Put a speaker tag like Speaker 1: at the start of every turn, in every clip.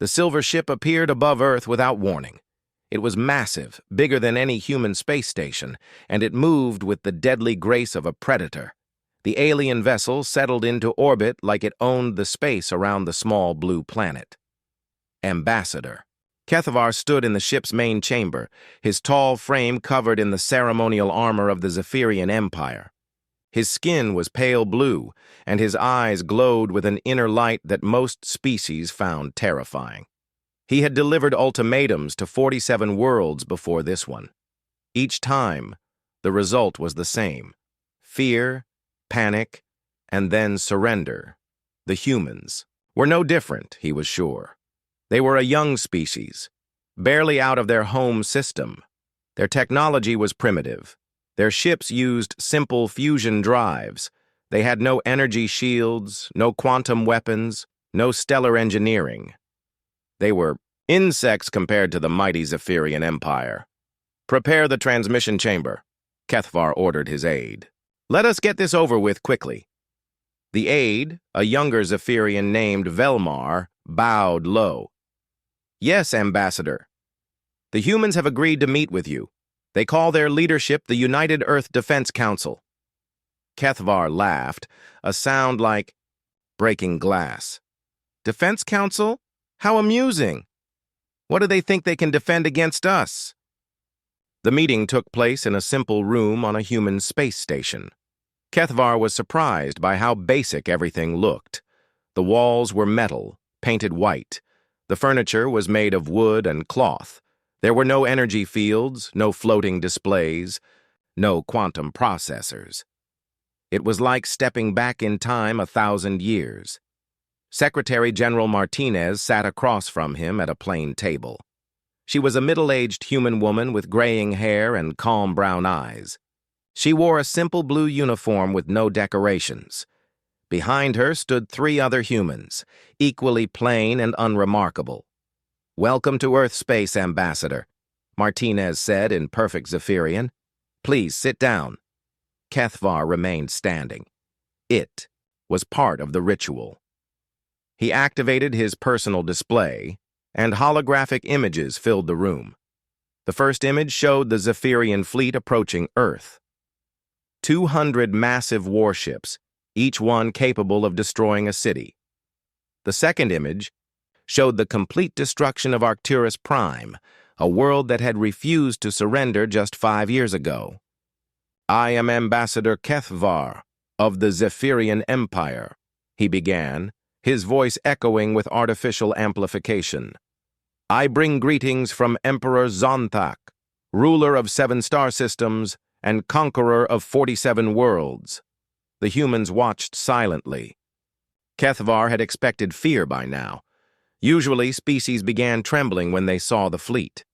Speaker 1: The silver ship appeared above Earth without warning. It was massive, bigger than any human space station, and it moved with the deadly grace of a predator. The alien vessel settled into orbit like it owned the space around the small blue planet. Ambassador. Kethvar stood in the ship's main chamber, his tall frame covered in the ceremonial armor of the Zephyrian Empire. His skin was pale blue, and his eyes glowed with an inner light that most species found terrifying. He had delivered ultimatums to 47 worlds before this one. Each time, the result was the same: fear, panic, and then surrender. The humans were no different, he was sure. They were a young species, barely out of their home system. Their technology was primitive. Their ships used simple fusion drives. They had no energy shields, no quantum weapons, no stellar engineering. They were insects compared to the mighty Zephyrian Empire. "Prepare the transmission chamber," Kethvar ordered his aide. "Let us get this over with quickly." The aide, a younger Zephyrian named Velmar, bowed low. "Yes, Ambassador. The humans have agreed to meet with you. They call their leadership the United Earth Defense Council." Kethvar laughed, a sound like breaking glass. "Defense Council? How amusing! What do they think they can defend against us?" The meeting took place in a simple room on a human space station. Kethvar was surprised by how basic everything looked. The walls were metal, painted white. The furniture was made of wood and cloth. There were no energy fields, no floating displays, no quantum processors. It was like stepping back in time 1,000 years. Secretary General Martinez sat across from him at a plain table. She was a middle-aged human woman with graying hair and calm brown eyes. She wore a simple blue uniform with no decorations. Behind her stood 3 other humans, equally plain and unremarkable. "Welcome to Earth Space, Ambassador," Martinez said in perfect Zephyrian. "Please sit down." Kethvar remained standing. It was part of the ritual. He activated his personal display, and holographic images filled the room. The first image showed the Zephyrian fleet approaching Earth. 200 massive warships, each one capable of destroying a city. The second image showed the complete destruction of Arcturus Prime, a world that had refused to surrender just 5 years ago. "I am Ambassador Kethvar of the Zephyrian Empire," he began, his voice echoing with artificial amplification. "I bring greetings from Emperor Zonthak, ruler of 7 star systems and conqueror of 47 worlds." The humans watched silently. Kethvar had expected fear by now. Usually, species began trembling when they saw the fleet.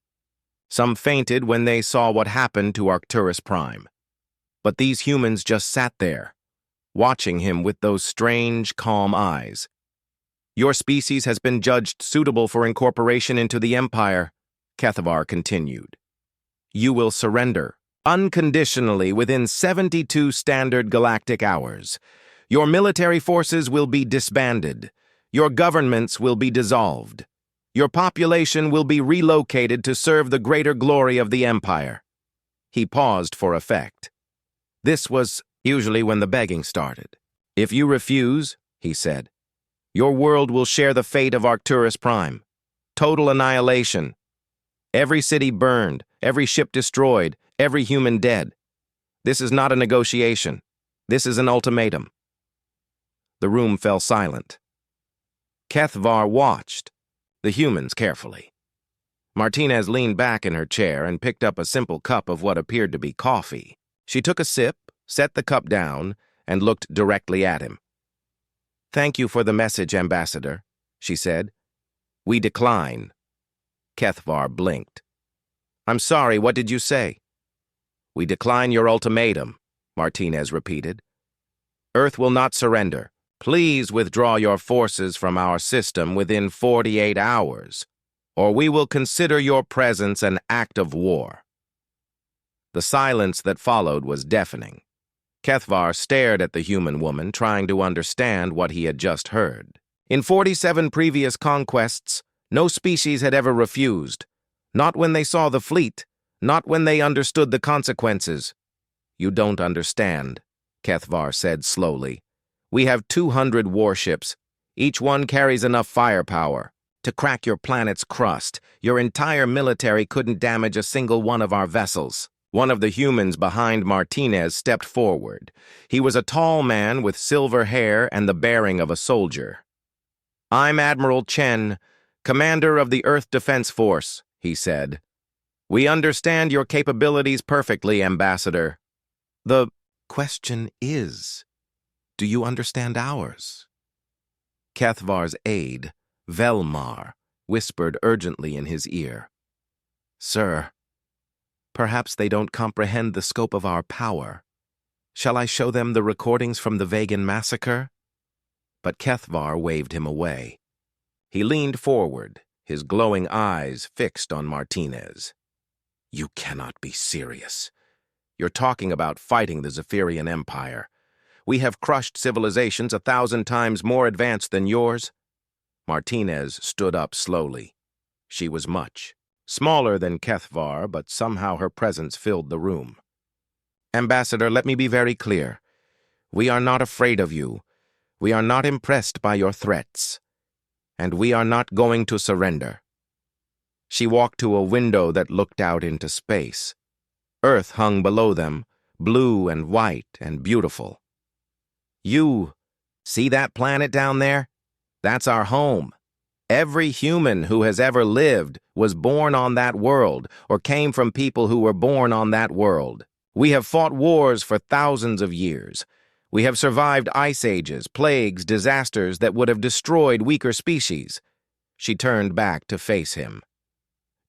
Speaker 1: Some fainted when they saw what happened to Arcturus Prime. But these humans just sat there, watching him with those strange, calm eyes. "Your species has been judged suitable for incorporation into the Empire," Kethvar continued. "You will surrender unconditionally within 72 standard galactic hours. Your military forces will be disbanded. Your governments will be dissolved. Your population will be relocated to serve the greater glory of the Empire." He paused for effect. This was usually when the begging started. "If you refuse," he said, "your world will share the fate of Arcturus Prime. Total annihilation. Every city burned, every ship destroyed, every human dead. This is not a negotiation. This is an ultimatum." The room fell silent. Kethvar watched the humans carefully. Martinez leaned back in her chair and picked up a simple cup of what appeared to be coffee. She took a sip, set the cup down, and looked directly at him. "Thank you for the message, Ambassador," she said. "We decline." Kethvar blinked. "I'm sorry, what did you say?" "We decline your ultimatum," Martinez repeated. "Earth will not surrender. Please withdraw your forces from our system within 48 hours, or we will consider your presence an act of war." The silence that followed was deafening. Kethvar stared at the human woman, trying to understand what he had just heard. In 47 previous conquests, No species had ever refused. Not when they saw the fleet. Not when they understood the consequences. You don't understand, Kethvar said slowly. We have 200 warships. Each one carries enough firepower to crack your planet's crust. Your entire military couldn't damage a single one of our vessels. One of the humans behind Martinez stepped forward. He was a tall man with silver hair and the bearing of a soldier. I'm Admiral Chen, commander of the Earth Defense Force, he said. We understand your capabilities perfectly, Ambassador. The question is, do you understand ours? Kethvar's aide, Velmar, whispered urgently in his ear. Sir, perhaps they don't comprehend the scope of our power. Shall I show them the recordings from the Vegan massacre? But Kethvar waved him away. He leaned forward, his glowing eyes fixed on Martinez. You cannot be serious. You're talking about fighting the Zephyrian Empire. We have crushed civilizations 1,000 times more advanced than yours. Martinez stood up slowly. She was much smaller than Kethvar, but somehow her presence filled the room. Ambassador, let me be very clear. We are not afraid of you. We are not impressed by your threats. And we are not going to surrender. She walked to a window that looked out into space. Earth hung below them, blue and white and beautiful. You see that planet down there? That's our home. Every human who has ever lived was born on that world or came from people who were born on that world. We have fought wars for thousands of years. We have survived ice ages, plagues, disasters that would have destroyed weaker species. She turned back to face him.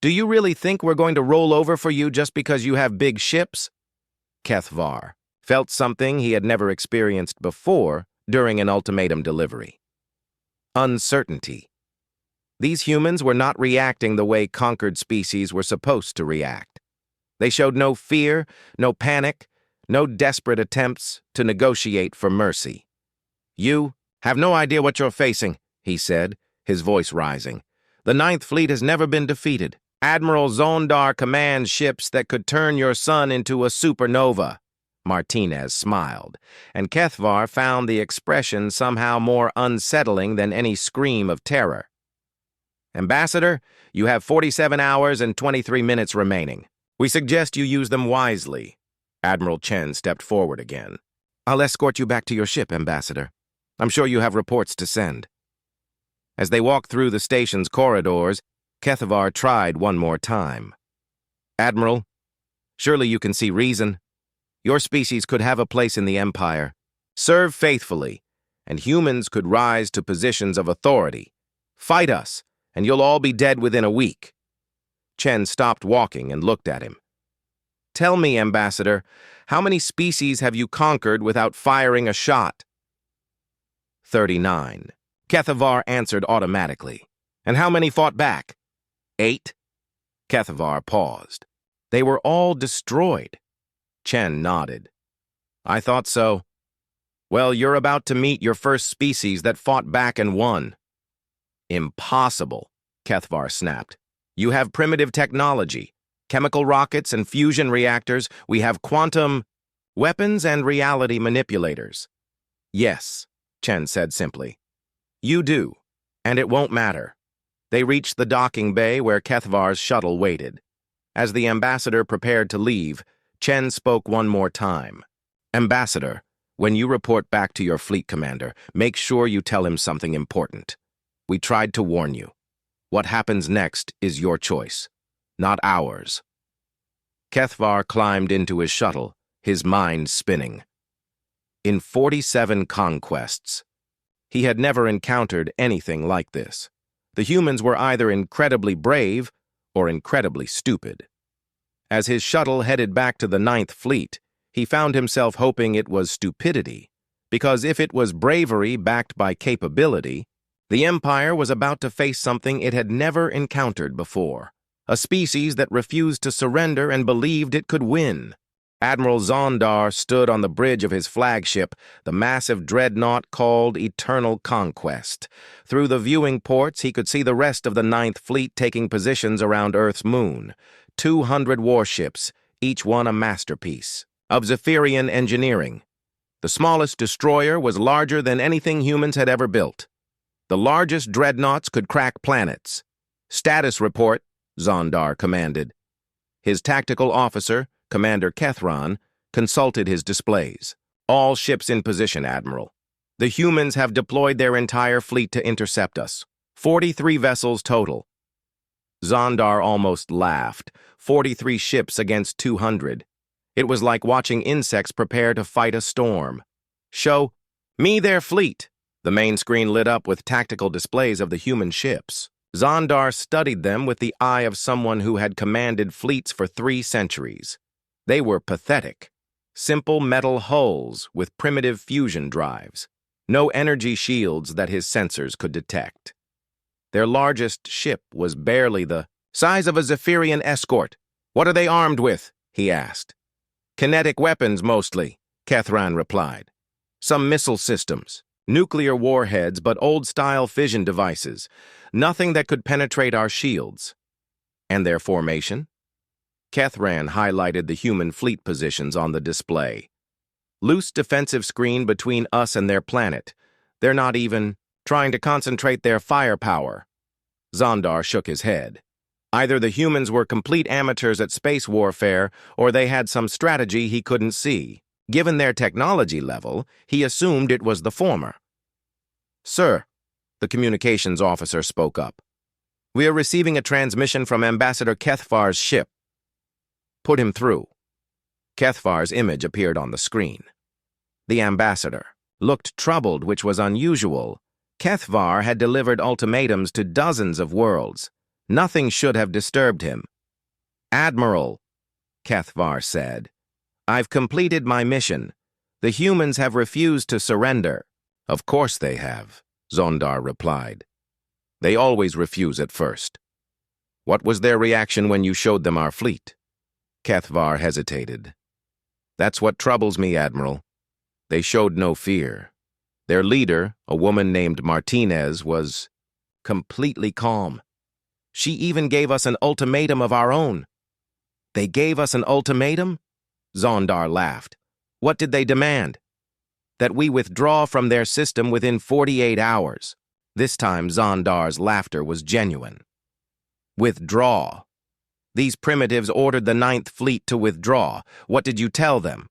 Speaker 1: Do you really think we're going to roll over for you just because you have big ships? Kethvar felt something he had never experienced before during an ultimatum delivery. Uncertainty. These humans were not reacting the way conquered species were supposed to react. They showed no fear, no panic, no desperate attempts to negotiate for mercy. You have no idea what you're facing, he said, his voice rising. The Ninth Fleet has never been defeated. Admiral Zondar commands ships that could turn your sun into a supernova. Martinez smiled, and Kethvar found the expression somehow more unsettling than any scream of terror. Ambassador, you have 47 hours and 23 minutes remaining. We suggest you use them wisely. Admiral Chen stepped forward again. I'll escort you back to your ship, Ambassador. I'm sure you have reports to send. As they walked through the station's corridors, Kethvar tried one more time. Admiral, surely you can see reason. Your species could have a place in the Empire. Serve faithfully, and humans could rise to positions of authority. Fight us, and you'll all be dead within a week. Chen stopped walking and looked at him. Tell me, Ambassador, how many species have you conquered without firing a shot? 39. Kethvar answered automatically. And how many fought back? 8. Kethvar paused. They were all destroyed. Chen nodded. I thought so. Well, you're about to meet your first species that fought back and won. Impossible, Kethvar snapped. You have primitive technology, chemical rockets and fusion reactors. We have quantum weapons and reality manipulators. Yes, Chen said simply. You do, and it won't matter. They reached the docking bay where Kethvar's shuttle waited. As the ambassador prepared to leave, Chen spoke one more time. Ambassador, when you report back to your fleet commander, make sure you tell him something important. We tried to warn you. What happens next is your choice, not ours. Kethvar climbed into his shuttle, his mind spinning. In 47 conquests, he had never encountered anything like this. The humans were either incredibly brave or incredibly stupid. As his shuttle headed back to the Ninth Fleet, he found himself hoping it was stupidity, because if it was bravery backed by capability, the Empire was about to face something it had never encountered before, a species that refused to surrender and believed it could win. Admiral Zondar stood on the bridge of his flagship, the massive dreadnought called Eternal Conquest. Through the viewing ports, he could see the rest of the Ninth Fleet taking positions around Earth's moon. 200 warships, each one a masterpiece of Zephyrian engineering. The smallest destroyer was larger than anything humans had ever built. The largest dreadnoughts could crack planets. "Status report," Zondar commanded. His tactical officer, Commander Kethron, consulted his displays. "All ships in position, Admiral. The humans have deployed their entire fleet to intercept us. 43 vessels total." Zondar almost laughed. 43 ships against 200. It was like watching insects prepare to fight a storm. "Show me their fleet." The main screen lit up with tactical displays of the human ships. Zondar studied them with the eye of someone who had commanded fleets for 3 centuries. They were pathetic. Simple metal hulls with primitive fusion drives. No energy shields that his sensors could detect. Their largest ship was barely the size of a Zephyrian escort. "What are they armed with?" he asked. "Kinetic weapons, mostly," Kethran replied. "Some missile systems. Nuclear warheads, but old-style fission devices. Nothing that could penetrate our shields." "And their formation?" Kethran highlighted the human fleet positions on the display. "Loose defensive screen between us and their planet. They're not even trying to concentrate their firepower." Zondar shook his head. Either the humans were complete amateurs at space warfare, or they had some strategy he couldn't see. Given their technology level, he assumed it was the former. "Sir," the communications officer spoke up, "we are receiving a transmission from Ambassador Kethvar's ship." "Put him through." Kethvar's image appeared on the screen. The ambassador looked troubled, which was unusual. Kethvar had delivered ultimatums to dozens of worlds. Nothing should have disturbed him. "Admiral," Kethvar said, "I've completed my mission. The humans have refused to surrender." "Of course they have," Zondar replied. "They always refuse at first." "What was their reaction when you showed them our fleet?" Kethvar hesitated. "That's what troubles me, Admiral. They showed no fear. Their leader, a woman named Martinez, was completely calm. She even gave us an ultimatum of our own." "They gave us an ultimatum?" Zondar laughed. "What did they demand?" "That we withdraw from their system within 48 hours. This time Zondar's laughter was genuine. "Withdraw? These primitives ordered the Ninth Fleet to withdraw. What did you tell them?"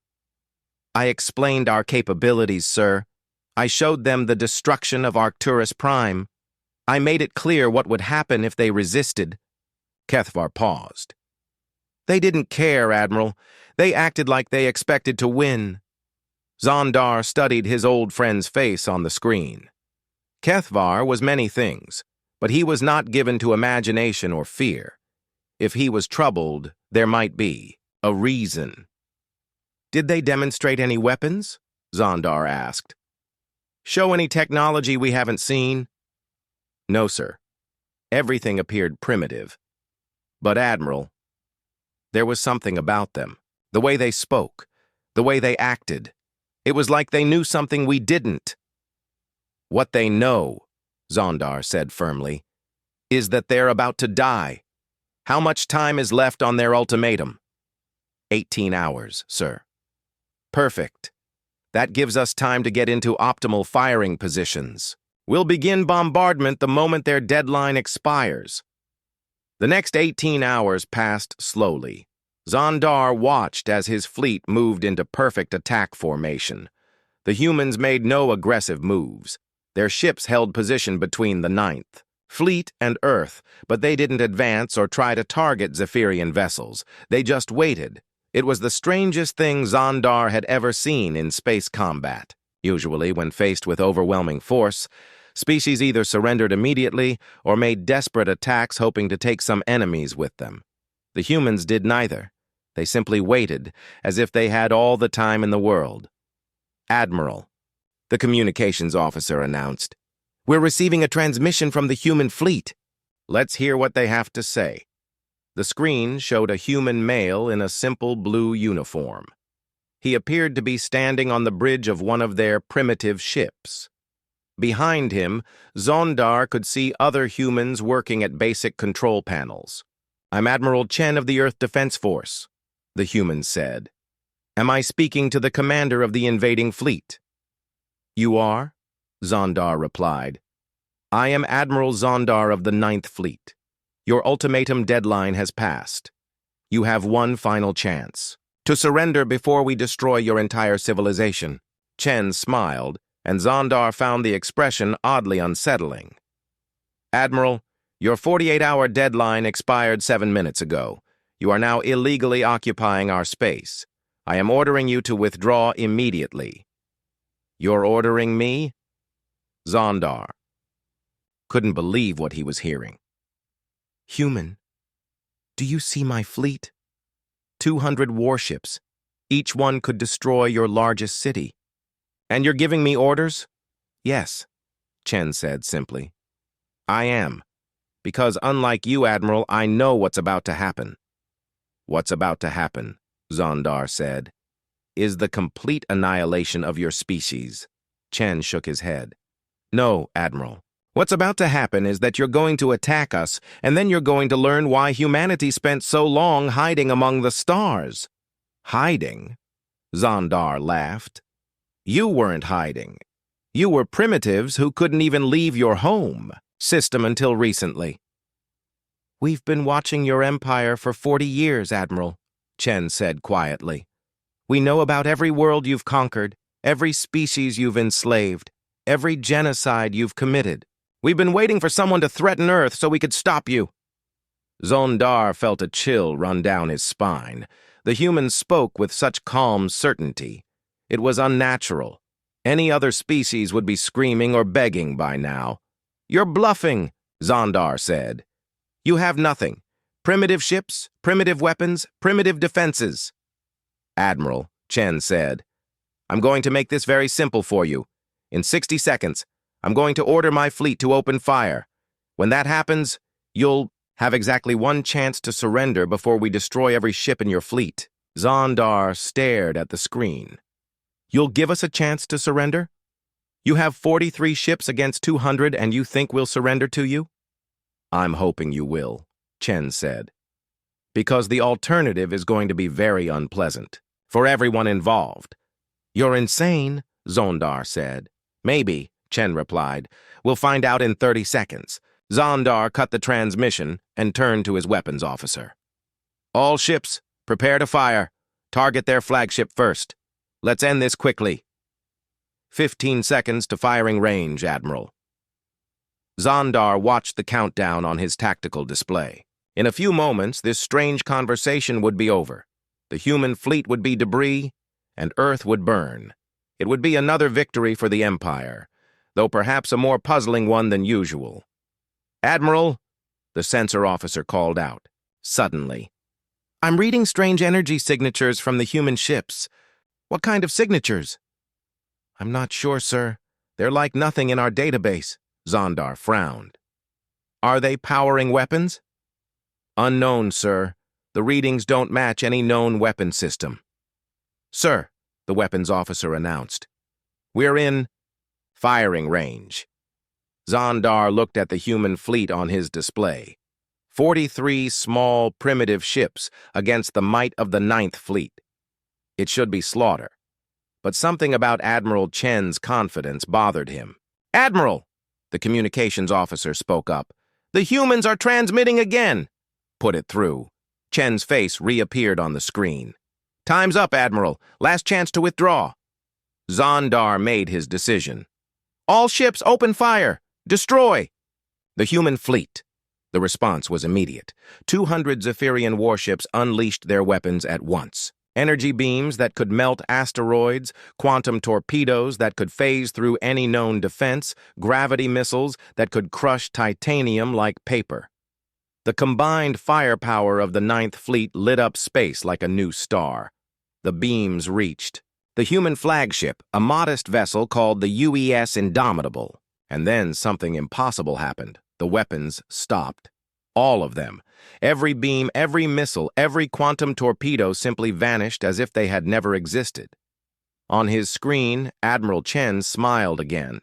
Speaker 1: "I explained our capabilities, sir. I showed them the destruction of Arcturus Prime. I made it clear what would happen if they resisted." Kethvar paused. "They didn't care, Admiral. They acted like they expected to win." Zondar studied his old friend's face on the screen. Kethvar was many things, but he was not given to imagination or fear. If he was troubled, there might be a reason. "Did they demonstrate any weapons?" Zondar asked. "Show any technology we haven't seen?" "No, sir. Everything appeared primitive. But, Admiral, there was something about them. The way they spoke, the way they acted. It was like they knew something we didn't." "What they know," Zondar said firmly, "is that they're about to die. How much time is left on their ultimatum?" 18 hours, sir." "Perfect. That gives us time to get into optimal firing positions. We'll begin bombardment the moment their deadline expires." The next 18 hours passed slowly. Zondar watched as his fleet moved into perfect attack formation. The humans made no aggressive moves. Their ships held position between the Ninth Fleet and Earth, but they didn't advance or try to target Zephyrian vessels. They just waited. It was the strangest thing Zondar had ever seen in space combat. Usually, when faced with overwhelming force, species either surrendered immediately or made desperate attacks hoping to take some enemies with them. The humans did neither. They simply waited, as if they had all the time in the world. "Admiral," the communications officer announced, "we're receiving a transmission from the human fleet." "Let's hear what they have to say." The screen showed a human male in a simple blue uniform. He appeared to be standing on the bridge of one of their primitive ships. Behind him, Zondar could see other humans working at basic control panels. "I'm Admiral Chen of the Earth Defense Force," the human said. "Am I speaking to the commander of the invading fleet?" "You are?" Zondar replied. "I am Admiral Zondar of the Ninth Fleet. Your ultimatum deadline has passed. You have one final chance to surrender before we destroy your entire civilization." Chen smiled, and Zondar found the expression oddly unsettling. "Admiral, your 48-hour deadline expired 7 minutes ago. You are now illegally occupying our space. I am ordering you to withdraw immediately." "You're ordering me?" Zondar couldn't believe what he was hearing. "Human, do you see my fleet? 200 warships. Each one could destroy your largest city. And you're giving me orders?" "Yes," Chen said simply. "I am. Because unlike you, Admiral, I know what's about to happen." "What's about to happen," Zondar said, "is the complete annihilation of your species." Chen shook his head. "No, Admiral. What's about to happen is that you're going to attack us, and then you're going to learn why humanity spent so long hiding among the stars." "Hiding?" Zondar laughed. "You weren't hiding. You were primitives who couldn't even leave your home system until recently." "We've been watching your empire for 40 years, Admiral," Chen said quietly. "We know about every world you've conquered, every species you've enslaved, every genocide you've committed. We've been waiting for someone to threaten Earth so we could stop you." Zondar felt a chill run down his spine. The human spoke with such calm certainty. It was unnatural. Any other species would be screaming or begging by now. "You're bluffing," Zondar said. "You have nothing. Primitive ships, primitive weapons, primitive defenses." "Admiral," Chen said, "I'm going to make this very simple for you. In 60 seconds, I'm going to order my fleet to open fire. When that happens, you'll have exactly one chance to surrender before we destroy every ship in your fleet." Zondar stared at the screen. "You'll give us a chance to surrender? You have 43 ships against 200 and you think we'll surrender to you?" "I'm hoping you will," Chen said. "Because the alternative is going to be very unpleasant for everyone involved." "You're insane," Zondar said. "Maybe," Chen replied. "We'll find out in 30 seconds. Zondar cut the transmission and turned to his weapons officer. "All ships, prepare to fire. Target their flagship first. Let's end this quickly." 15 seconds to firing range, Admiral." Zondar watched the countdown on his tactical display. In a few moments, this strange conversation would be over. The human fleet would be debris, and Earth would burn. It would be another victory for the Empire, though perhaps a more puzzling one than usual. "Admiral," the sensor officer called out, suddenly. "I'm reading strange energy signatures from the human ships." "What kind of signatures?" "I'm not sure, sir. They're like nothing in our database." Zondar frowned. "Are they powering weapons?" "Unknown, sir. The readings don't match any known weapon system." "Sir," the weapons officer announced, "we're in firing range." Zondar looked at the human fleet on his display. 43 small, primitive ships against the might of the Ninth Fleet. It should be slaughter. But something about Admiral Chen's confidence bothered him. "Admiral!" the communications officer spoke up. "The humans are transmitting again." "Put it through." Chen's face reappeared on the screen. "Time's up, Admiral. Last chance to withdraw." Zondar made his decision. "All ships, open fire! Destroy!" "The human fleet." The response was immediate. 200 Zephyrian warships unleashed their weapons at once. Energy beams that could melt asteroids, quantum torpedoes that could phase through any known defense, gravity missiles that could crush titanium like paper. The combined firepower of the Ninth Fleet lit up space like a new star. The beams reached the human flagship, a modest vessel called the UES Indomitable. And then something impossible happened. The weapons stopped. All of them. Every beam, every missile, every quantum torpedo simply vanished as if they had never existed. On his screen, Admiral Chen smiled again.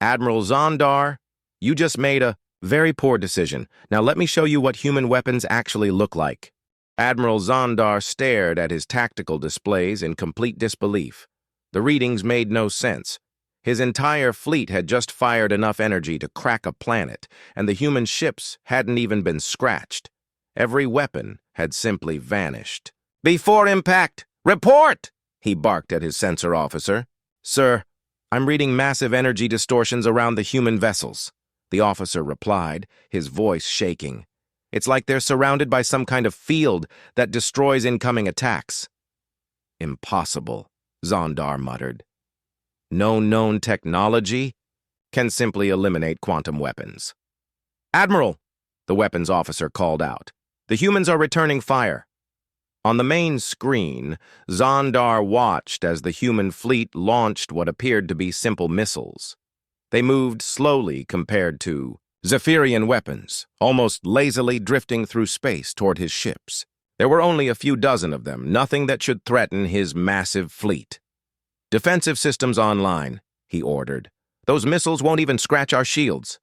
Speaker 1: Admiral Zondar, you just made a very poor decision. Now let me show you what human weapons actually look like. Admiral Zondar stared at his tactical displays in complete disbelief. The readings made no sense. His entire fleet had just fired enough energy to crack a planet, and the human ships hadn't even been scratched. Every weapon had simply vanished. "Before impact, report!" he barked at his sensor officer. "Sir, I'm reading massive energy distortions around the human vessels," the officer replied, his voice shaking. "It's like they're surrounded by some kind of field that destroys incoming attacks." "Impossible," Zondar muttered. "No known technology can simply eliminate quantum weapons." "Admiral," the weapons officer called out, "the humans are returning fire." On the main screen, Zondar watched as the human fleet launched what appeared to be simple missiles. They moved slowly compared to Zephyrian weapons, almost lazily drifting through space toward his ships. There were only a few dozen of them, nothing that should threaten his massive fleet. "Defensive systems online," he ordered. "Those missiles won't even scratch our shields."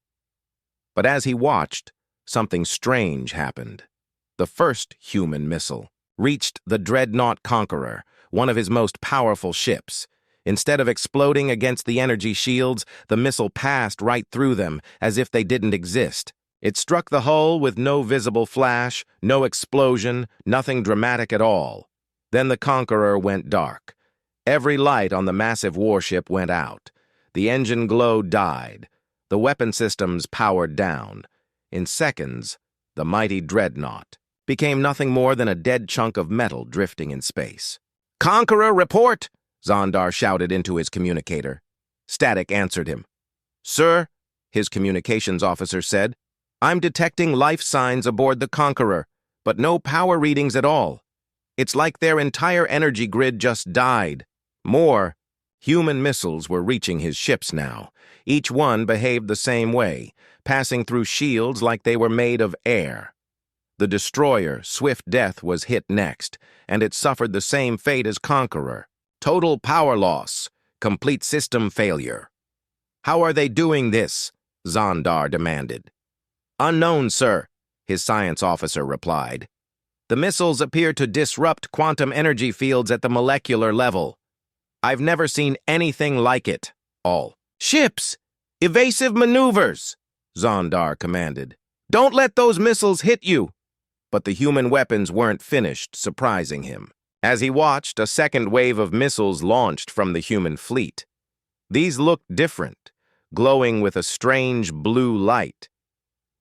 Speaker 1: But as he watched, something strange happened. The first human missile reached the Dreadnought Conqueror, one of his most powerful ships. Instead of exploding against the energy shields, the missile passed right through them, as if they didn't exist. It struck the hull with no visible flash, no explosion, nothing dramatic at all. Then the Conqueror went dark. Every light on the massive warship went out. The engine glow died. The weapon systems powered down. In seconds, the mighty Dreadnought became nothing more than a dead chunk of metal drifting in space. "Conqueror, report!" Zondar shouted into his communicator. Static answered him. "Sir," his communications officer said, "I'm detecting life signs aboard the Conqueror, but no power readings at all. It's like their entire energy grid just died." More, human missiles were reaching his ships now. Each one behaved the same way, passing through shields like they were made of air. The destroyer, Swift Death, was hit next, and it suffered the same fate as Conqueror. Total power loss, complete system failure. "How are they doing this?" Zondar demanded. "Unknown, sir," his science officer replied. "The missiles appear to disrupt quantum energy fields at the molecular level. I've never seen anything like it." "All ships! Evasive maneuvers!" Zondar commanded. "Don't let those missiles hit you!" But the human weapons weren't finished surprising him. As he watched, a second wave of missiles launched from the human fleet. These looked different, glowing with a strange blue light.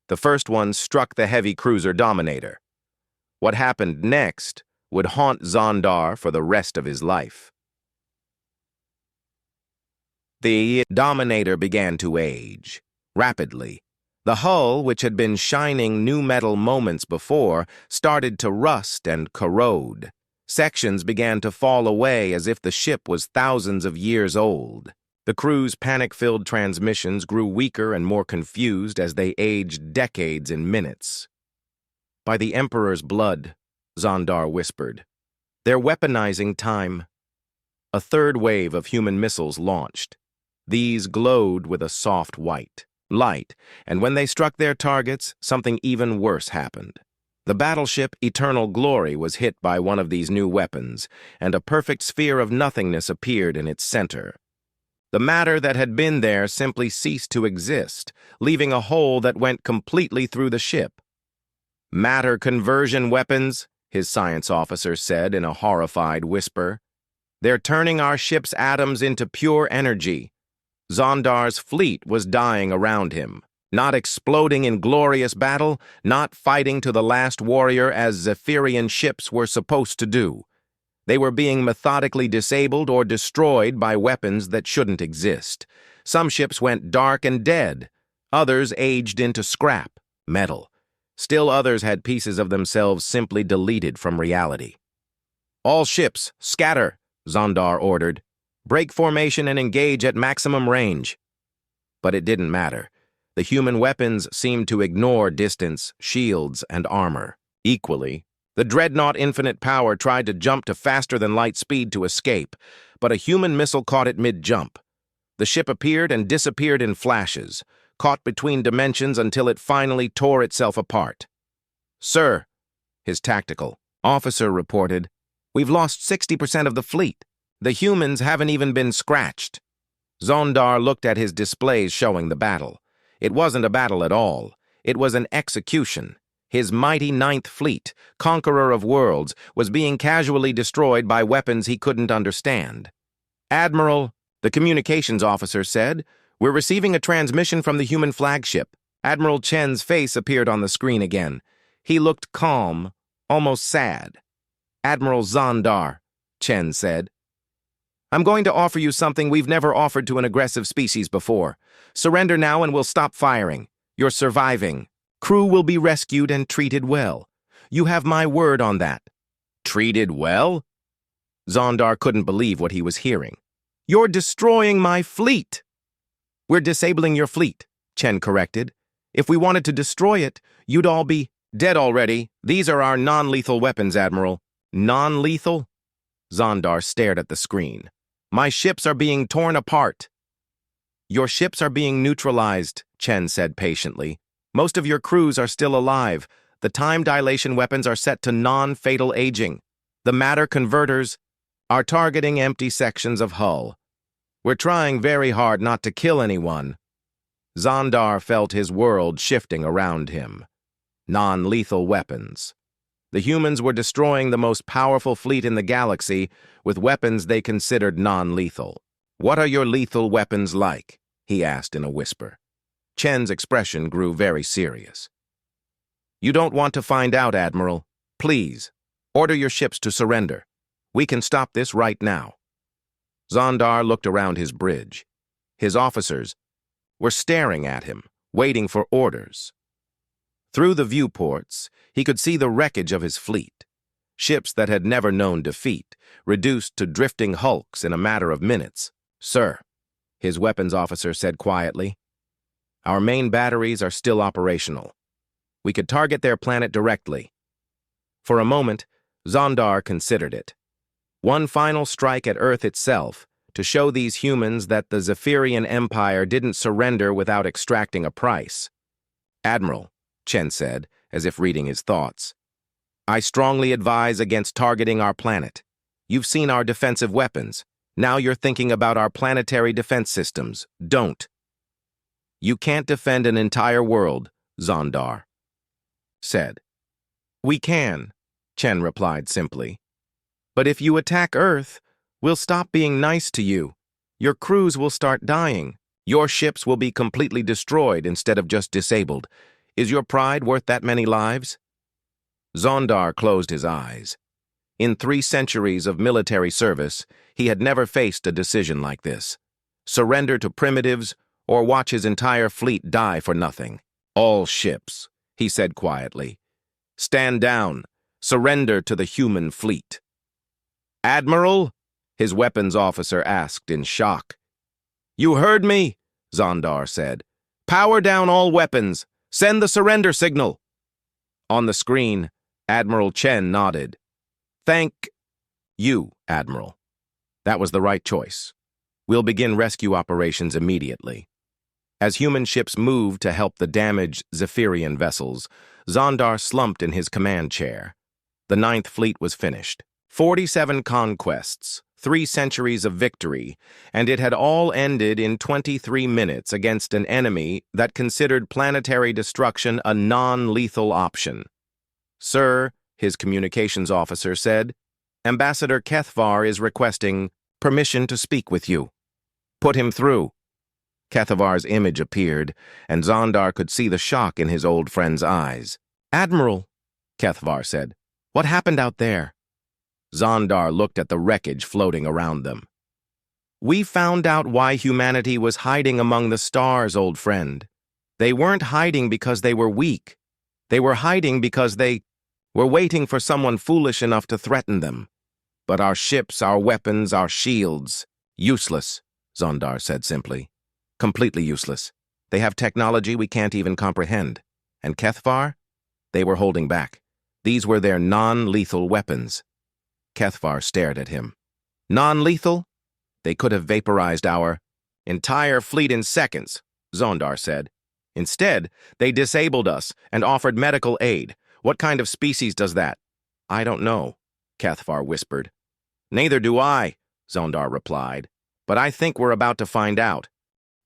Speaker 1: The first one struck the heavy cruiser Dominator. What happened next would haunt Zondar for the rest of his life. The Dominator began to age, rapidly. The hull, which had been shining new metal moments before, started to rust and corrode. Sections began to fall away as if the ship was thousands of years old. The crew's panic-filled transmissions grew weaker and more confused as they aged decades in minutes. "By the Emperor's blood," Zondar whispered, "they're weaponizing time." A third wave of human missiles launched. These glowed with a soft white light, and when they struck their targets, something even worse happened. The battleship Eternal Glory was hit by one of these new weapons, and a perfect sphere of nothingness appeared in its center. The matter that had been there simply ceased to exist, leaving a hole that went completely through the ship. "Matter conversion weapons," his science officer said in a horrified whisper. "They're turning our ship's atoms into pure energy." Zondar's fleet was dying around him, not exploding in glorious battle, not fighting to the last warrior as Zephyrian ships were supposed to do. They were being methodically disabled or destroyed by weapons that shouldn't exist. Some ships went dark and dead. Others aged into scrap, metal. Still others had pieces of themselves simply deleted from reality. "All ships, scatter," Zondar ordered. "Break formation and engage at maximum range." But it didn't matter. The human weapons seemed to ignore distance, shields, and armor. Equally, the dreadnought Infinite Power tried to jump to faster-than-light speed to escape, but a human missile caught it mid-jump. The ship appeared and disappeared in flashes, caught between dimensions until it finally tore itself apart. "Sir," his tactical officer reported, "we've lost 60% of the fleet. The humans haven't even been scratched." Zondar looked at his displays showing the battle. It wasn't a battle at all. It was an execution. His mighty Ninth Fleet, conqueror of worlds, was being casually destroyed by weapons he couldn't understand. "Admiral," the communications officer said, "we're receiving a transmission from the human flagship." Admiral Chen's face appeared on the screen again. He looked calm, almost sad. "Admiral Zondar," Chen said, "I'm going to offer you something we've never offered to an aggressive species before. Surrender now and we'll stop firing. You're surviving. Crew will be rescued and treated well. You have my word on that." "Treated well?" Zondar couldn't believe what he was hearing. "You're destroying my fleet." "We're disabling your fleet," Chen corrected. "If we wanted to destroy it, you'd all be dead already. These are our non-lethal weapons, Admiral." "Non-lethal?" Zondar stared at the screen. "My ships are being torn apart." "Your ships are being neutralized," Chen said patiently. "Most of your crews are still alive. The time dilation weapons are set to non-fatal aging. The matter converters are targeting empty sections of hull. We're trying very hard not to kill anyone." Zondar felt his world shifting around him. Non-lethal weapons. The humans were destroying the most powerful fleet in the galaxy with weapons they considered non-lethal. "What are your lethal weapons like?" he asked in a whisper. Chen's expression grew very serious. "You don't want to find out, Admiral. Please, order your ships to surrender. We can stop this right now." Zondar looked around his bridge. His officers were staring at him, waiting for orders. Through the viewports, he could see the wreckage of his fleet. Ships that had never known defeat, reduced to drifting hulks in a matter of minutes. "Sir," his weapons officer said quietly, "our main batteries are still operational. We could target their planet directly." For a moment, Zondar considered it. One final strike at Earth itself to show these humans that the Zephyrian Empire didn't surrender without extracting a price. "Admiral," Chen said, as if reading his thoughts, "I strongly advise against targeting our planet. You've seen our defensive weapons. Now you're thinking about our planetary defense systems. Don't." "You can't defend an entire world," Zondar said. "We can," Chen replied simply. "But if you attack Earth, we'll stop being nice to you. Your crews will start dying. Your ships will be completely destroyed instead of just disabled. Is your pride worth that many lives?" Zondar closed his eyes. In 3 centuries of military service, he had never faced a decision like this. Surrender to primitives or watch his entire fleet die for nothing. "All ships," he said quietly. "Stand down. Surrender to the human fleet." "Admiral?" his weapons officer asked in shock. "You heard me," Zondar said. "Power down all weapons. Send the surrender signal." On the screen, Admiral Chen nodded. "Thank you, Admiral. That was the right choice. We'll begin rescue operations immediately." As human ships moved to help the damaged Zephyrian vessels, Zondar slumped in his command chair. The Ninth Fleet was finished. 47 conquests, 3 centuries of victory, and it had all ended in 23 minutes against an enemy that considered planetary destruction a non-lethal option. "Sir," his communications officer said, "Ambassador Kethvar is requesting permission to speak with you." "Put him through." Kethavar's image appeared, and Zondar could see the shock in his old friend's eyes. "Admiral," Kethvar said, "what happened out there?" Zondar looked at the wreckage floating around them. "We found out why humanity was hiding among the stars, old friend. They weren't hiding because they were weak. They were hiding because they were waiting for someone foolish enough to threaten them. But our ships, our weapons, our shields, useless," Zondar said simply. "Completely useless. They have technology we can't even comprehend. And Kethvar? They were holding back. These were their non-lethal weapons. Kethvar stared at him. Non-lethal? They could have vaporized our entire fleet in seconds, Zondar said. Instead, they disabled us and offered medical aid. What kind of species does that? I don't know, Kethvar whispered. Neither do I, Zondar replied. But I think we're about to find out.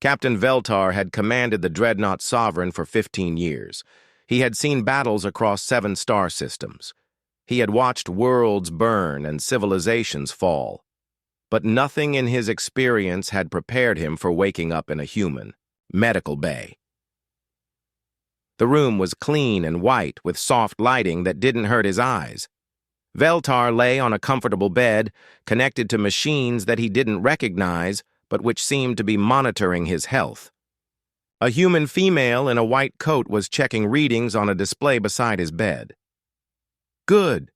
Speaker 1: Captain Veltar had commanded the Dreadnought Sovereign for 15 years. He had seen battles across 7 star systems. He had watched worlds burn and civilizations fall. But nothing in his experience had prepared him for waking up in a human medical bay. The room was clean and white with soft lighting that didn't hurt his eyes. Veltar lay on a comfortable bed, connected to machines that he didn't recognize, but which seemed to be monitoring his health. A human female in a white coat was checking readings on a display beside his bed. Good.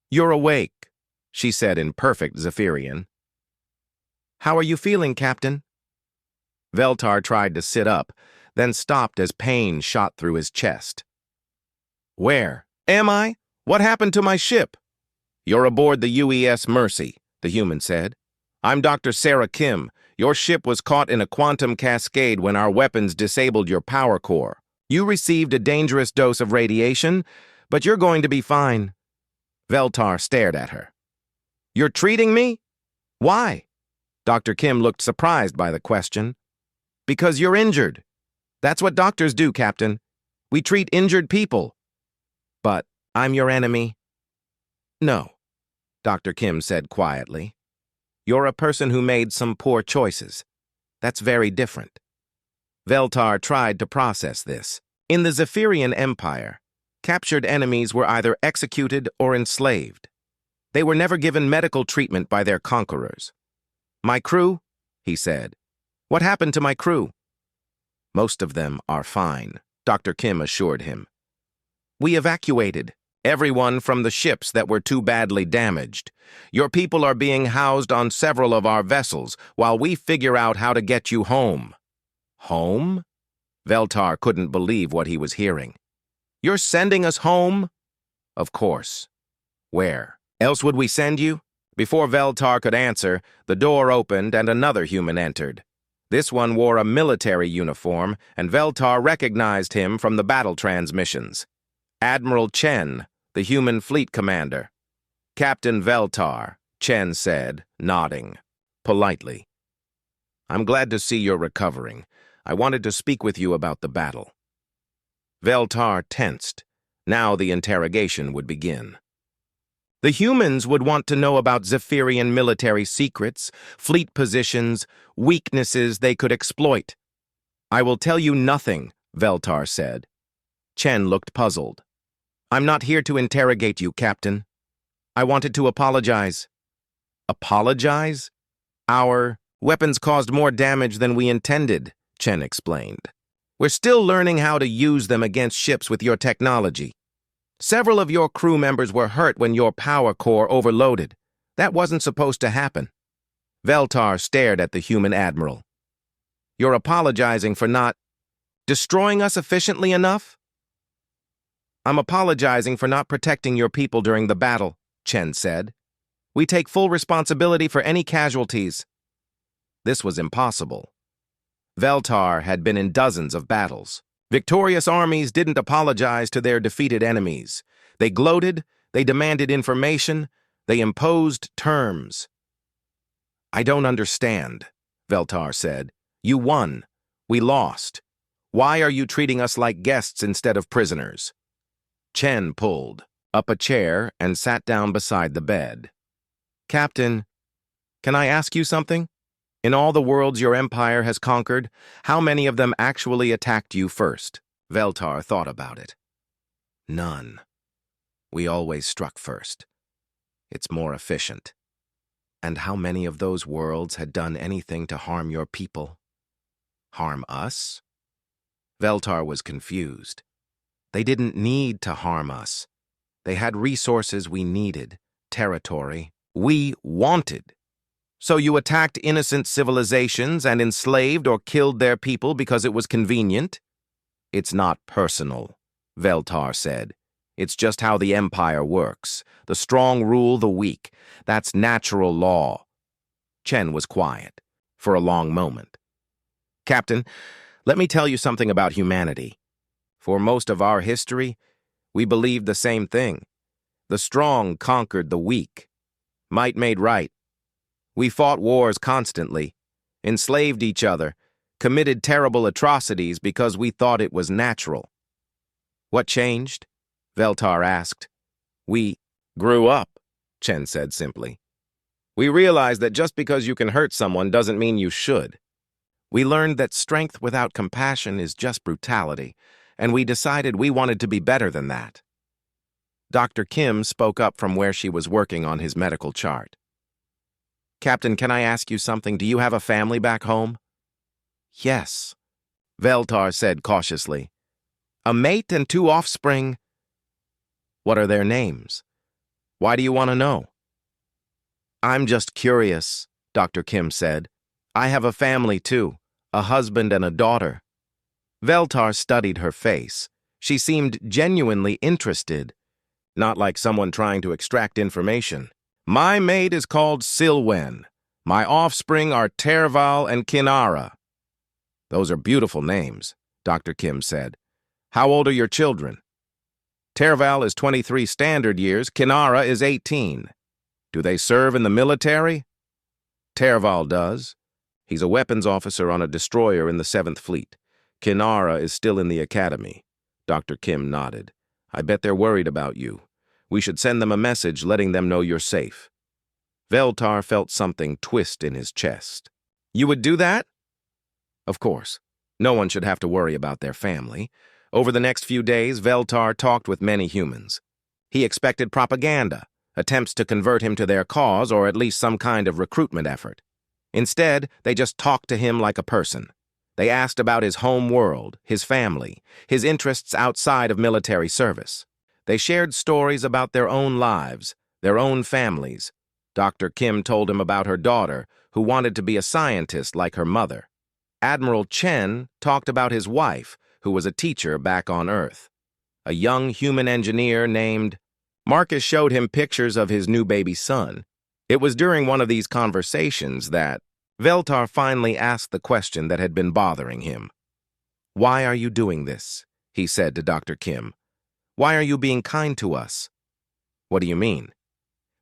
Speaker 1: You're awake, she said in perfect Zephyrian. How are you feeling, Captain? Veltar tried to sit up, then stopped as pain shot through his chest. Where am I? What happened to my ship? You're aboard the UES Mercy, the human said. I'm Dr. Sarah Kim. Your ship was caught in a quantum cascade when our weapons disabled your power core. You received a dangerous dose of radiation, but you're going to be fine. Veltar stared at her. You're treating me? Why? Dr. Kim looked surprised by the question. Because you're injured. That's what doctors do, Captain. We treat injured people. But I'm your enemy. No, Dr. Kim said quietly. You're a person who made some poor choices. That's very different. Veltar tried to process this. In the Zephyrian Empire, captured enemies were either executed or enslaved. They were never given medical treatment by their conquerors. My crew, he said. What happened to my crew? Most of them are fine, Dr. Kim assured him. We evacuated everyone from the ships that were too badly damaged. Your people are being housed on several of our vessels while we figure out how to get you home. Home? Veltar couldn't believe what he was hearing. You're sending us home? Of course. Where else would we send you? Before Veltar could answer, the door opened and another human entered. This one wore a military uniform, and Veltar recognized him from the battle transmissions. Admiral Chen, the human fleet commander. Captain Veltar, Chen said, nodding, politely. I'm glad to see you're recovering. I wanted to speak with you about the battle. Veltar tensed. Now the interrogation would begin. The humans would want to know about Zephyrian military secrets, fleet positions, weaknesses they could exploit. I will tell you nothing, Veltar said. Chen looked puzzled. I'm not here to interrogate you, Captain. I wanted to apologize. Apologize? Our weapons caused more damage than we intended, Chen explained. We're still learning how to use them against ships with your technology. Several of your crew members were hurt when your power core overloaded. That wasn't supposed to happen. Veltar stared at the human admiral. You're apologizing for not destroying us efficiently enough? I'm apologizing for not protecting your people during the battle, Chen said. We take full responsibility for any casualties. This was impossible. Veltar had been in dozens of battles. Victorious armies didn't apologize to their defeated enemies. They gloated, they demanded information, they imposed terms. I don't understand, Veltar said. You won. We lost. Why are you treating us like guests instead of prisoners? Chen pulled up a chair and sat down beside the bed. Captain, can I ask you something? In all the worlds your empire has conquered, how many of them actually attacked you first? Veltar thought about it. None. We always struck first. It's more efficient. And how many of those worlds had done anything to harm your people? Harm us? Veltar was confused. They didn't need to harm us. They had resources we needed, territory we wanted. So you attacked innocent civilizations and enslaved or killed their people because it was convenient? It's not personal, Veltar said. It's just how the Empire works. The strong rule the weak. That's natural law. Chen was quiet for a long moment. Captain, let me tell you something about humanity. For most of our history, we believed the same thing. The strong conquered the weak. Might made right. We fought wars constantly, enslaved each other, committed terrible atrocities because we thought it was natural. What changed? Veltar asked. We grew up, Chen said simply. We realized that just because you can hurt someone doesn't mean you should. We learned that strength without compassion is just brutality, and we decided we wanted to be better than that. Dr. Kim spoke up from where she was working on his medical chart. Captain, can I ask you something? Do you have a family back home? Yes, Veltar said cautiously. A mate and 2 offspring. What are their names? Why do you want to know? I'm just curious, Dr. Kim said. I have a family too, a husband and a daughter. Veltar studied her face. She seemed genuinely interested, not like someone trying to extract information. My mate is called Silwen. My offspring are Terval and Kinara. Those are beautiful names, Dr. Kim said. How old are your children? Terval is 23 standard years, Kinara is 18. Do they serve in the military? Terval does. He's a weapons officer on a destroyer in the 7th Fleet. Kinara is still in the academy. Dr. Kim nodded. I bet they're worried about you. We should send them a message letting them know you're safe. Veltar felt something twist in his chest. You would do that? Of course. No one should have to worry about their family. Over the next few days, Veltar talked with many humans. He expected propaganda, attempts to convert him to their cause, or at least some kind of recruitment effort. Instead, they just talked to him like a person. They asked about his home world, his family, his interests outside of military service. They shared stories about their own lives, their own families. Dr. Kim told him about her daughter, who wanted to be a scientist like her mother. Admiral Chen talked about his wife, who was a teacher back on Earth. A young human engineer named Marcus showed him pictures of his new baby son. It was during one of these conversations that Veltar finally asked the question that had been bothering him. Why are you doing this? He said to Dr. Kim. Why are you being kind to us? What do you mean?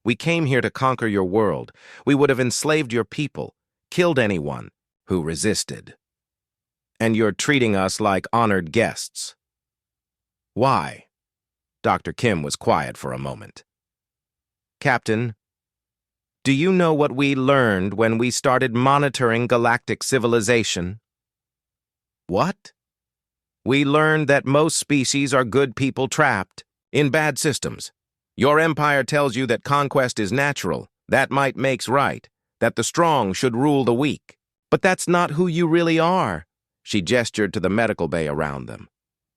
Speaker 1: We came here to conquer your world. We would have enslaved your people, killed anyone who resisted. And you're treating us like honored guests. Why? Dr. Kim was quiet for a moment. Captain, do you know what we learned when we started monitoring galactic civilization? What? We learned that most species are good people trapped in bad systems. Your empire tells you that conquest is natural, that might makes right, that the strong should rule the weak. But that's not who you really are. She gestured to the medical bay around them.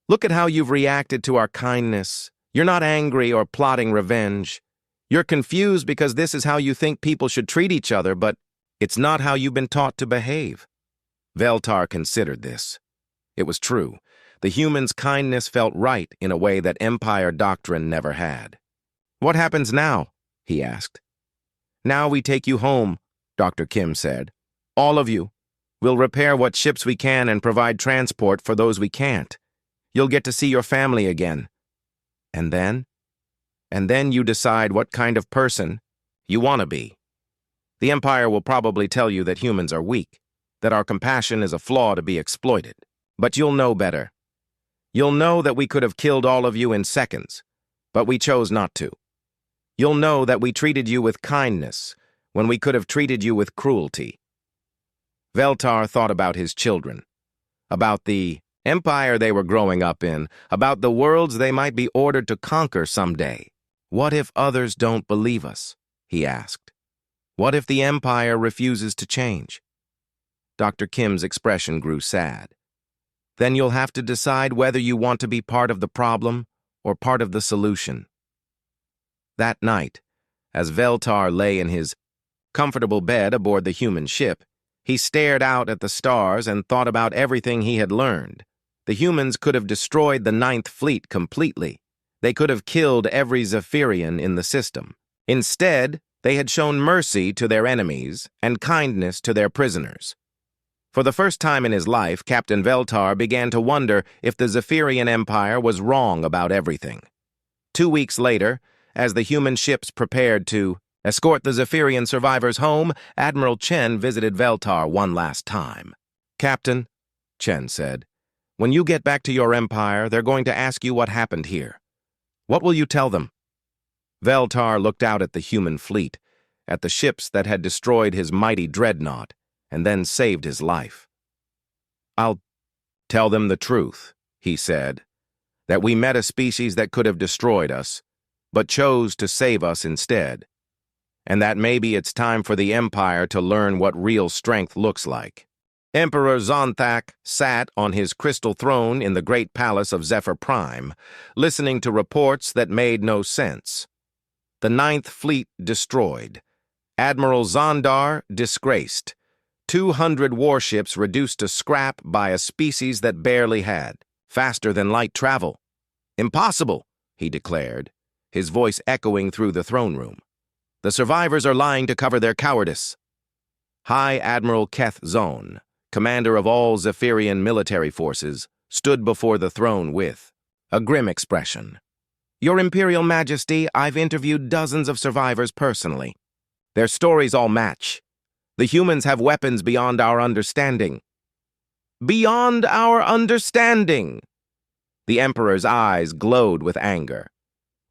Speaker 1: Look at how you've reacted to our kindness. You're not angry or plotting revenge. You're confused because this is how you think people should treat each other, but it's not how you've been taught to behave. Veltar considered this. It was true. The humans' kindness felt right in a way that Empire doctrine never had. What happens now? He asked. Now we take you home, Dr. Kim said. All of you. We'll repair what ships we can and provide transport for those we can't. You'll get to see your family again. And then? And then you decide what kind of person you want to be. The Empire will probably tell you that humans are weak, that our compassion is a flaw to be exploited. But you'll know better. You'll know that we could have killed all of you in seconds, but we chose not to. You'll know that we treated you with kindness when we could have treated you with cruelty. Veltar thought about his children, about the empire they were growing up in, about the worlds they might be ordered to conquer someday. What if others don't believe us? He asked. What if the empire refuses to change? Dr. Kim's expression grew sad. Then you'll have to decide whether you want to be part of the problem or part of the solution. That night, as Veltar lay in his comfortable bed aboard the human ship, he stared out at the stars and thought about everything he had learned. The humans could have destroyed the Ninth Fleet completely. They could have killed every Zephyrian in the system. Instead, they had shown mercy to their enemies and kindness to their prisoners. For the first time in his life, Captain Veltar began to wonder if the Zephyrian Empire was wrong about everything. 2 weeks later, as the human ships prepared to escort the Zephyrian survivors home, Admiral Chen visited Veltar one last time. "Captain," Chen said, "when you get back to your empire, they're going to ask you what happened here. What will you tell them?" Veltar looked out at the human fleet, at the ships that had destroyed his mighty dreadnought, and then saved his life. "I'll tell them the truth," he said, "that we met a species that could have destroyed us, but chose to save us instead, and that maybe it's time for the Empire to learn what real strength looks like." Emperor Zonthak sat on his crystal throne in the great palace of Zephyr Prime, listening to reports that made no sense. The Ninth Fleet destroyed. Admiral Zondar disgraced. 200 warships reduced to scrap by a species that barely had faster-than-light travel. "Impossible," he declared, his voice echoing through the throne room. "The survivors are lying to cover their cowardice." High Admiral Keth Zone, commander of all Zephyrian military forces, stood before the throne with a grim expression. "Your Imperial Majesty, I've interviewed dozens of survivors personally. Their stories all match. The humans have weapons beyond our understanding." "Beyond our understanding!" The Emperor's eyes glowed with anger.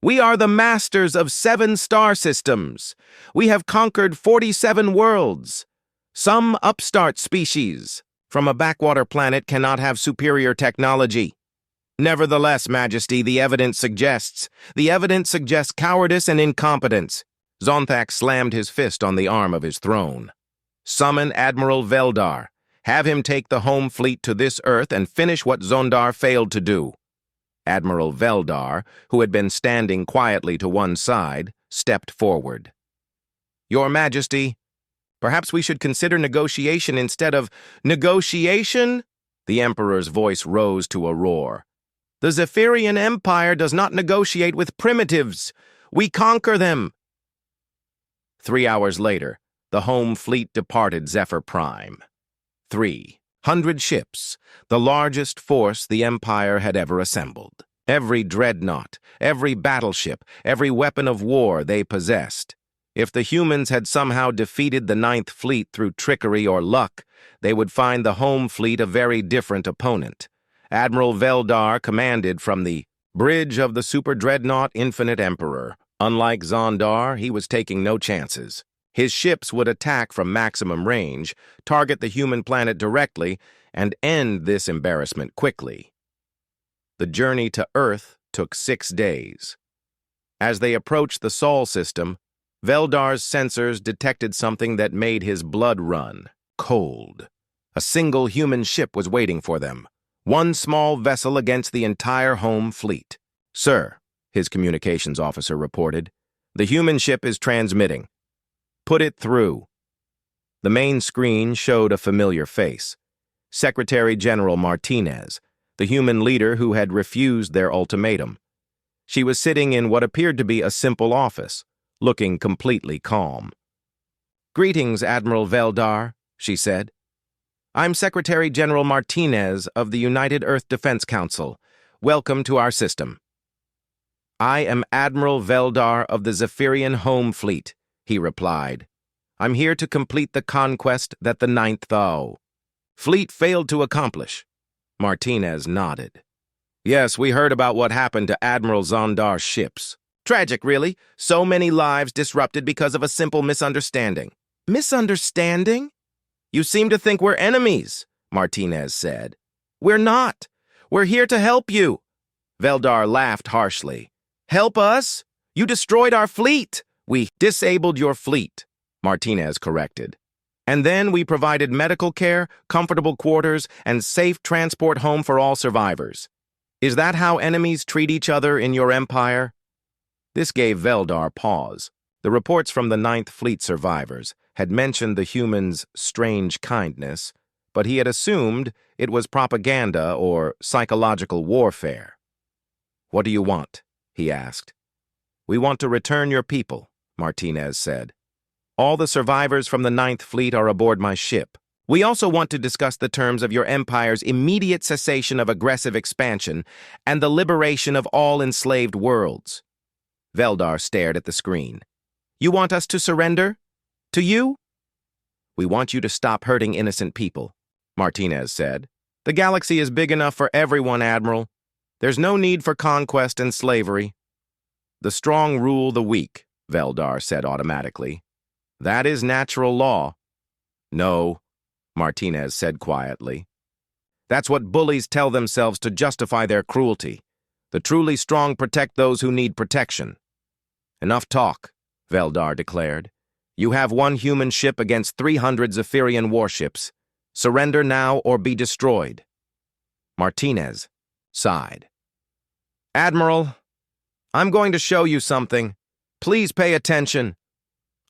Speaker 1: "We are the masters of 7 star systems. We have conquered 47 worlds. Some upstart species from a backwater planet cannot have superior technology. Nevertheless, Majesty, the evidence suggests cowardice and incompetence." Zonthak slammed his fist on the arm of his throne. "Summon Admiral Veldar. Have him take the home fleet to this Earth and finish what Zondar failed to do." Admiral Veldar, who had been standing quietly to one side, stepped forward. "Your Majesty, perhaps we should consider negotiation instead of—" "Negotiation?" The Emperor's voice rose to a roar. "The Zephyrian Empire does not negotiate with primitives. We conquer them." 3 hours later, the home fleet departed Zephyr Prime. 300 ships, the largest force the Empire had ever assembled. Every dreadnought, every battleship, every weapon of war they possessed. If the humans had somehow defeated the Ninth Fleet through trickery or luck, they would find the home fleet a very different opponent. Admiral Veldar commanded from the bridge of the super dreadnought Infinite Emperor. Unlike Zondar, he was taking no chances. His ships would attack from maximum range, target the human planet directly, and end this embarrassment quickly. The journey to Earth took 6 days. As they approached the Sol system, Veldar's sensors detected something that made his blood run cold. A single human ship was waiting for them, one small vessel against the entire home fleet. "Sir," his communications officer reported, "the human ship is transmitting. Put it through." The main screen showed a familiar face. Secretary General Martinez, the human leader who had refused their ultimatum. She was sitting in what appeared to be a simple office, looking completely calm. "Greetings, Admiral Veldar," she said. "I'm Secretary General Martinez of the United Earth Defense Council. Welcome to our system." "I am Admiral Veldar of the Zephyrian Home Fleet," he replied. "I'm here to complete the conquest that the Ninth Fleet failed to accomplish." Martinez nodded. "Yes, we heard about what happened to Admiral Zondar's ships. Tragic, really. So many lives disrupted because of a simple misunderstanding." "Misunderstanding? You seem to think we're enemies," Martinez said. "We're not. We're here to help you." Veldar laughed harshly. "Help us? You destroyed our fleet." "We disabled your fleet," Martinez corrected. "And then we provided medical care, comfortable quarters, and safe transport home for all survivors. Is that how enemies treat each other in your empire?" This gave Veldar pause. The reports from the Ninth Fleet survivors, had mentioned the humans' strange kindness, but he had assumed it was propaganda or psychological warfare. "What do you want?" he asked. "We want to return your people," Martinez said. "All the survivors from the Ninth Fleet are aboard my ship. We also want to discuss the terms of your empire's immediate cessation of aggressive expansion and the liberation of all enslaved worlds." Veldar stared at the screen. "You want us to surrender? To you?" "We want you to stop hurting innocent people," Martinez said. "The galaxy is big enough for everyone, Admiral. There's no need for conquest and slavery." "The strong rule the weak," Veldar said automatically. "That is natural law." "No," Martinez said quietly. "That's what bullies tell themselves to justify their cruelty. The truly strong protect those who need protection." "Enough talk," Veldar declared. "You have one human ship against 300 Zephyrian warships. Surrender now or be destroyed." Martinez sighed. "Admiral, I'm going to show you something. Please pay attention."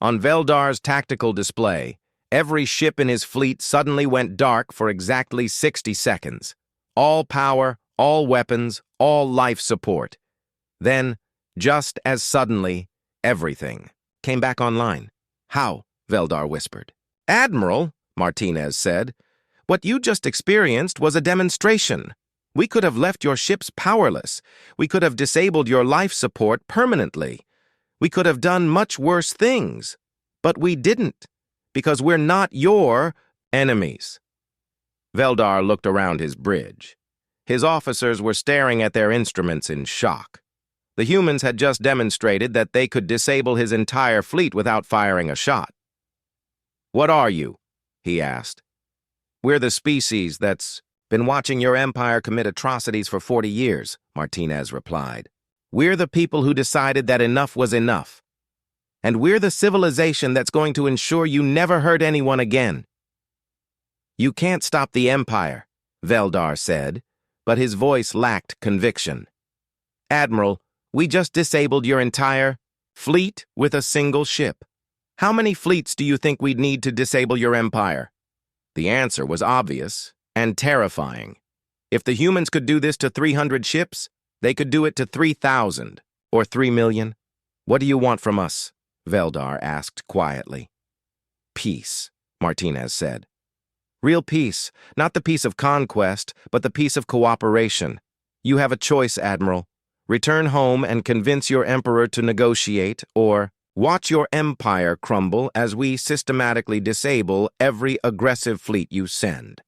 Speaker 1: On Veldar's tactical display, every ship in his fleet suddenly went dark for exactly 60 seconds. All power, all weapons, all life support. Then, just as suddenly, everything came back online. "How?" Veldar whispered. "Admiral," Martinez said, "what you just experienced was a demonstration. We could have left your ships powerless. We could have disabled your life support permanently. We could have done much worse things. But we didn't, because we're not your enemies." Veldar looked around his bridge. His officers were staring at their instruments in shock. The humans had just demonstrated that they could disable his entire fleet without firing a shot. "What are you?" he asked. "We're the species that's been watching your empire commit atrocities for 40 years, Martinez replied. "We're the people who decided that enough was enough. And we're the civilization that's going to ensure you never hurt anyone again." "You can't stop the empire," Veldar said, but his voice lacked conviction. "Admiral, we just disabled your entire fleet with a single ship. How many fleets do you think we'd need to disable your empire?" The answer was obvious and terrifying. If the humans could do this to 300 ships, they could do it to 3,000 or 3 million. "What do you want from us?" Veldar asked quietly. "Peace," Martinez said. "Real peace, not the peace of conquest, but the peace of cooperation. You have a choice, Admiral. Return home and convince your emperor to negotiate, or watch your empire crumble as we systematically disable every aggressive fleet you send.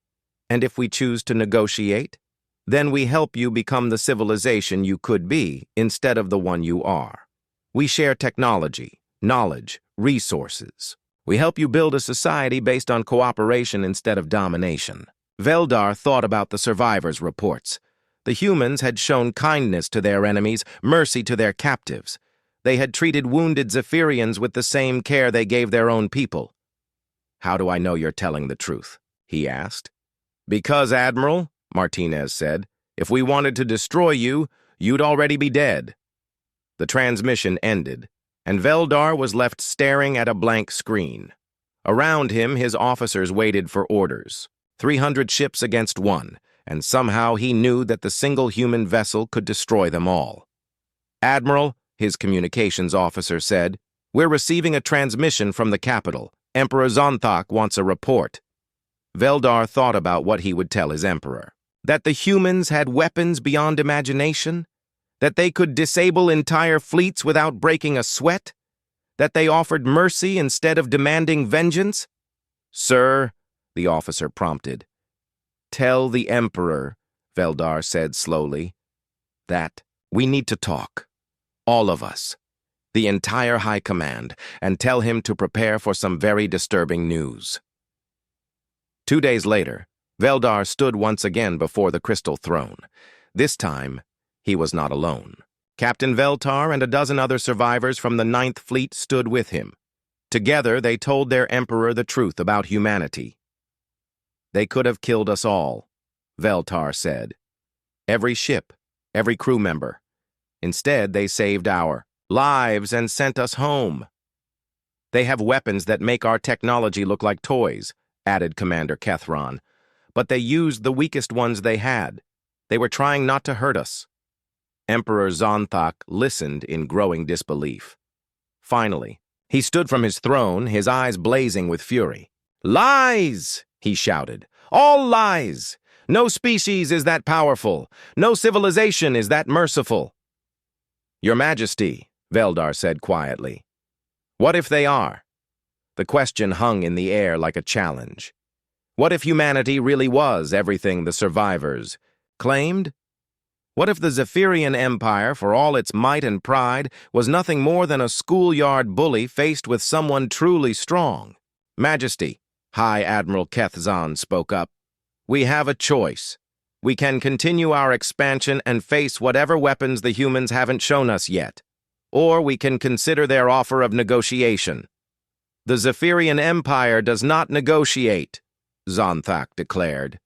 Speaker 1: And if we choose to negotiate, then we help you become the civilization you could be instead of the one you are. We share technology, knowledge, resources. We help you build a society based on cooperation instead of domination." Veldar thought about the survivors' reports. The humans had shown kindness to their enemies, mercy to their captives. They had treated wounded Zephyrians with the same care they gave their own people. "How do I know you're telling the truth?" he asked. "Because, Admiral," Martinez said, "if we wanted to destroy you, you'd already be dead." The transmission ended, and Veldar was left staring at a blank screen. Around him, his officers waited for orders. 300 ships against one, and somehow he knew that the single human vessel could destroy them all. "Admiral," his communications officer said, "we're receiving a transmission from the capital. Emperor Zonthak wants a report." Veldar thought about what he would tell his emperor. That the humans had weapons beyond imagination? That they could disable entire fleets without breaking a sweat? That they offered mercy instead of demanding vengeance? "Sir," the officer prompted. "Tell the Emperor," Veldar said slowly, "that we need to talk. All of us. The entire High Command, and tell him to prepare for some very disturbing news." 2 days later, Veldar stood once again before the Crystal Throne. This time, he was not alone. Captain Veltar and a dozen other survivors from the Ninth Fleet stood with him. Together, they told their emperor the truth about humanity. "They could have killed us all," Veltar said. "Every ship, every crew member. Instead, they saved our lives and sent us home." They have weapons that make our technology look like toys, added Commander Kethron. But they used the weakest ones they had. They were trying not to hurt us. Emperor Zonthak listened in growing disbelief. Finally, he stood from his throne, his eyes blazing with fury. "Lies!" he shouted. "All lies! No species is that powerful. No civilization is that merciful." "Your Majesty," Veldar said quietly. "What if they are?" The question hung in the air like a challenge. What if humanity really was everything the survivors claimed? What if the Zephyrian Empire, for all its might and pride, was nothing more than a schoolyard bully faced with someone truly strong? "Majesty," High Admiral Kethzan spoke up, "we have a choice. We can continue our expansion and face whatever weapons the humans haven't shown us yet. Or we can consider their offer of negotiation." "The Zephyrian Empire does not negotiate," Zonthak declared.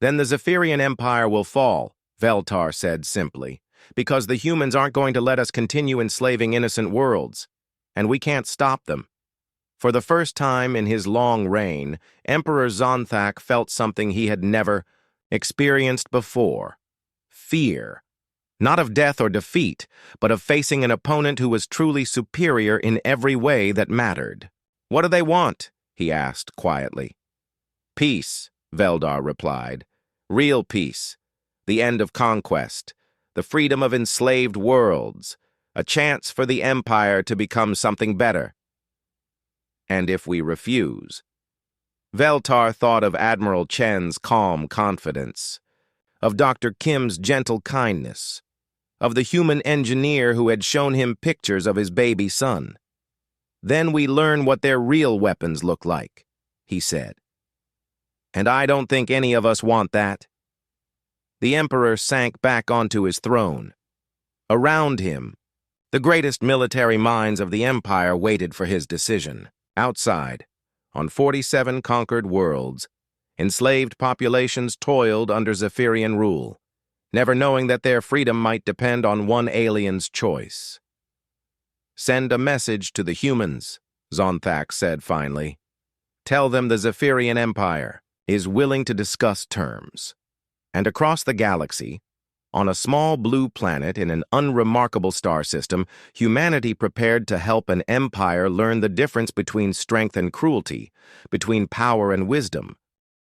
Speaker 1: "Then the Zephyrian Empire will fall," Veltar said simply, "because the humans aren't going to let us continue enslaving innocent worlds, and we can't stop them." For the first time in his long reign, Emperor Zonthak felt something he had never experienced before: fear. Not of death or defeat, but of facing an opponent who was truly superior in every way that mattered. "What do they want?" he asked quietly. "Peace," Veldar replied. "Real peace. The end of conquest. The freedom of enslaved worlds. A chance for the Empire to become something better." "And if we refuse?" Veltar thought of Admiral Chen's calm confidence, of Dr. Kim's gentle kindness, of the human engineer who had shown him pictures of his baby son. "Then we learn what their real weapons look like," he said. "And I don't think any of us want that." The Emperor sank back onto his throne. Around him, the greatest military minds of the Empire waited for his decision. Outside, on 47 conquered worlds, enslaved populations toiled under Zephyrian rule, never knowing that their freedom might depend on one alien's choice. "Send a message to the humans," Zonthak said finally. "Tell them the Zephyrian Empire is willing to discuss terms." And across the galaxy, on a small blue planet in an unremarkable star system, humanity prepared to help an empire learn the difference between strength and cruelty, between power and wisdom,